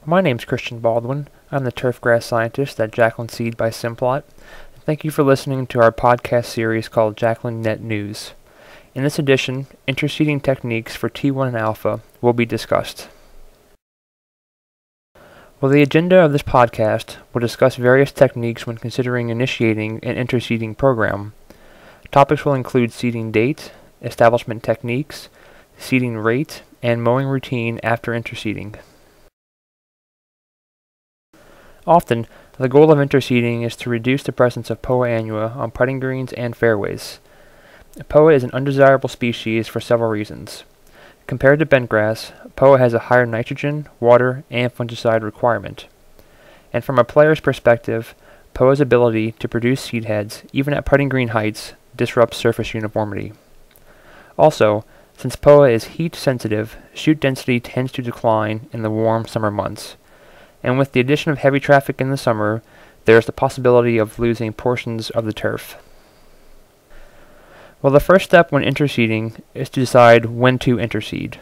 My name's Christian Baldwin. I'm the turfgrass scientist at Jacklin Seed by Simplot. Thank you for listening to our podcast series called Jacklin Net News. In this edition, interseeding techniques for T1 and alpha will be discussed. Well, the agenda of this podcast will discuss various techniques when considering initiating an interseeding program. Topics will include seeding date, establishment techniques, seeding rate, and mowing routine after interseeding. Often, the goal of interseeding is to reduce the presence of Poa Annua on putting greens and fairways. Poa is an undesirable species for several reasons. Compared to bentgrass, Poa has a higher nitrogen, water, and fungicide requirement. And from a player's perspective, Poa's ability to produce seed heads, even at putting green heights, disrupts surface uniformity. Also, since Poa is heat sensitive, shoot density tends to decline in the warm summer months. And with the addition of heavy traffic in the summer, there is the possibility of losing portions of the turf. Well, the first step when interseeding is to decide when to interseed.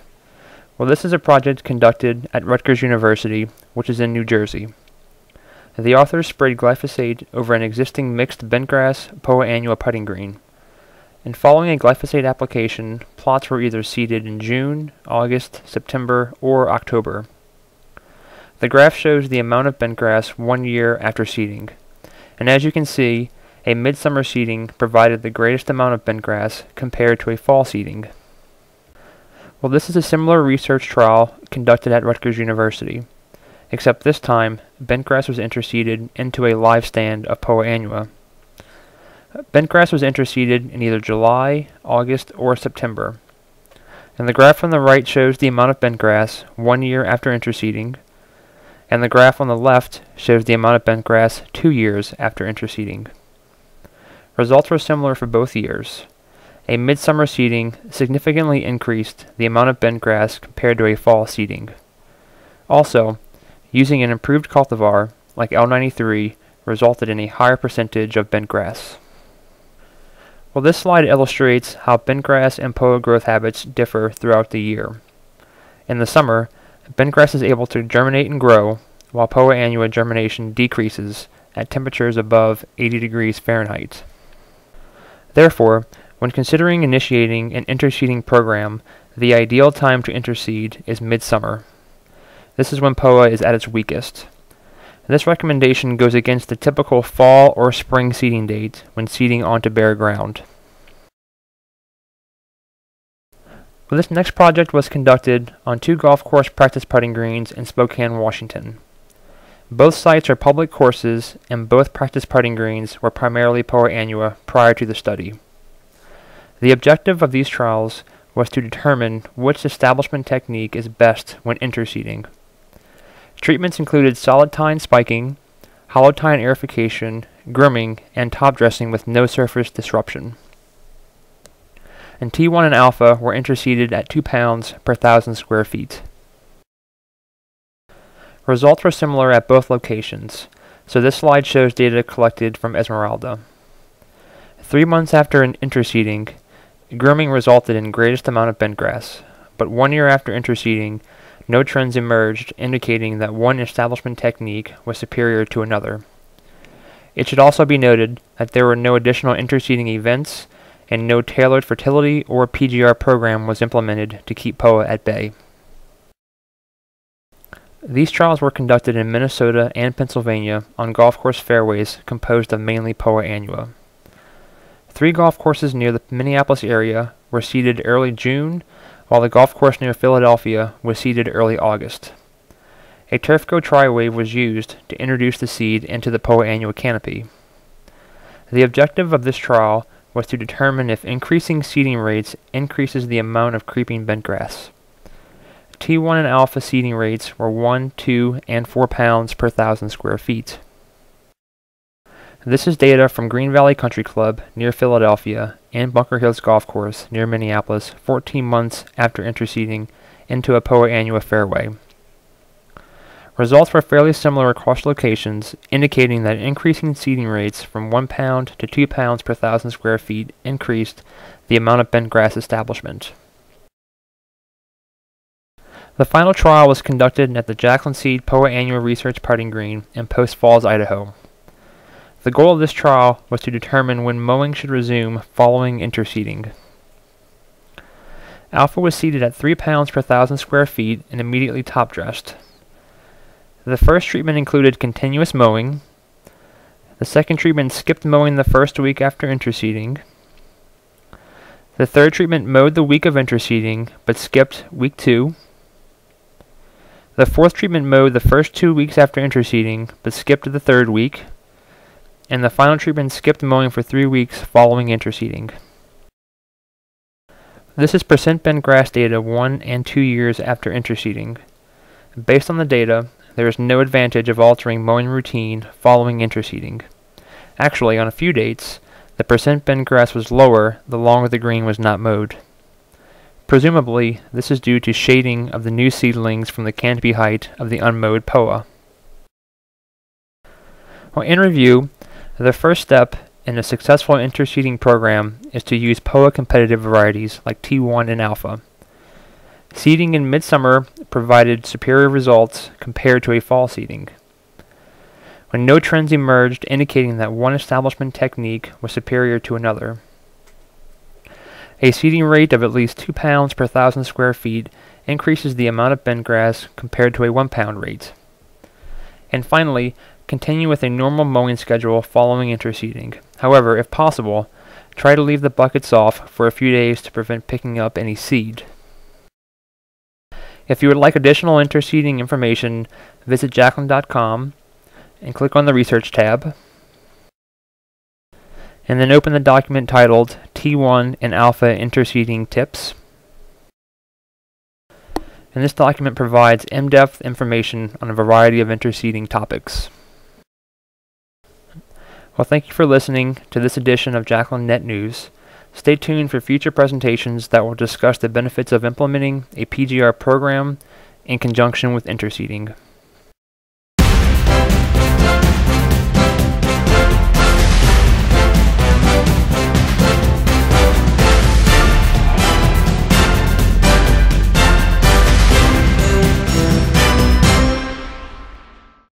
Well, this is a project conducted at Rutgers University, which is in New Jersey. The authors sprayed glyphosate over an existing mixed bentgrass Poa Annua putting green. And following a glyphosate application, plots were either seeded in June, August, September, or October. The graph shows the amount of bentgrass 1 year after seeding, and as you can see, a midsummer seeding provided the greatest amount of bentgrass compared to a fall seeding. Well, this is a similar research trial conducted at Rutgers University, except this time, bentgrass was interseeded into a live stand of Poa Annua. Bentgrass was interseeded in either July, August, or September, and the graph on the right shows the amount of bentgrass 1 year after interseeding, and the graph on the left shows the amount of bentgrass 2 years after interseeding. Results were similar for both years. A midsummer seeding significantly increased the amount of bentgrass compared to a fall seeding. Also, using an improved cultivar, like L93, resulted in a higher percentage of bentgrass. Well, this slide illustrates how bentgrass and Poa growth habits differ throughout the year. In the summer, bentgrass is able to germinate and grow, while Poa Annua germination decreases at temperatures above 80 degrees Fahrenheit. Therefore, when considering initiating an interseeding program, the ideal time to interseed is midsummer. This is when Poa is at its weakest. This recommendation goes against the typical fall or spring seeding date when seeding onto bare ground. Well, this next project was conducted on 2 golf course practice putting greens in Spokane, Washington. Both sites are public courses, and both practice putting greens were primarily Poa Annua prior to the study. The objective of these trials was to determine which establishment technique is best when interseeding. Treatments included solid tine spiking, hollow tine aerification, grooming, and top dressing with no surface disruption. And T1 and alpha were interseeded at 2 pounds per 1,000 square feet. Results were similar at both locations, so this slide shows data collected from Esmeralda. 3 months after an interseeding, grooming resulted in greatest amount of bentgrass, but 1 year after interseeding, no trends emerged indicating that one establishment technique was superior to another. It should also be noted that there were no additional interseeding events, and no tailored fertility or PGR program was implemented to keep Poa at bay. These trials were conducted in Minnesota and Pennsylvania on golf course fairways composed of mainly Poa Annua. 3 golf courses near the Minneapolis area were seeded early June, while the golf course near Philadelphia was seeded early August. A Turf-Go tri-wave was used to introduce the seed into the Poa Annua canopy. The objective of this trial was to determine if increasing seeding rates increases the amount of creeping bentgrass. T1 and alpha seeding rates were 1, 2, and 4 pounds per 1,000 square feet. This is data from Green Valley Country Club near Philadelphia and Bunker Hills Golf Course near Minneapolis 14 months after interseeding into a Poa Annua fairway. Results were fairly similar across locations, indicating that increasing seeding rates from 1 pound to 2 pounds per 1,000 square feet increased the amount of bentgrass establishment. The final trial was conducted at the Jacklin Seed Poa Annua Research Putting Green in Post Falls, Idaho. The goal of this trial was to determine when mowing should resume following interseeding. Alpha was seeded at 3 pounds per 1,000 square feet and immediately top-dressed. The first treatment included continuous mowing. The second treatment skipped mowing the first week after interseeding. The third treatment mowed the week of interseeding, but skipped week 2. The fourth treatment mowed the first 2 weeks after interseeding, but skipped the third week. And the final treatment skipped mowing for 3 weeks following interseeding. This is percent bent grass data 1 and 2 years after interseeding. Based on the data, there is no advantage of altering mowing routine following interseeding. Actually, on a few dates, the percent bent grass was lower the longer the green was not mowed. Presumably, this is due to shading of the new seedlings from the canopy height of the unmowed Poa. Well, in review, the first step in a successful interseeding program is to use Poa competitive varieties like T1 and Alpha. Seeding in midsummer provided superior results compared to a fall seeding, when no trends emerged indicating that one establishment technique was superior to another. A seeding rate of at least 2 pounds per 1,000 square feet increases the amount of bent grass compared to a 1 pound rate. And finally, continue with a normal mowing schedule following interseeding. However, if possible, try to leave the buckets off for a few days to prevent picking up any seed. If you would like additional interseeding information, visit Jacklin.com and click on the Research tab, and then open the document titled T1 and Alpha Interseeding Tips. And this document provides in-depth information on a variety of interseeding topics. Well, thank you for listening to this edition of Jacklin Net News. Stay tuned for future presentations that will discuss the benefits of implementing a PGR program in conjunction with interseeding.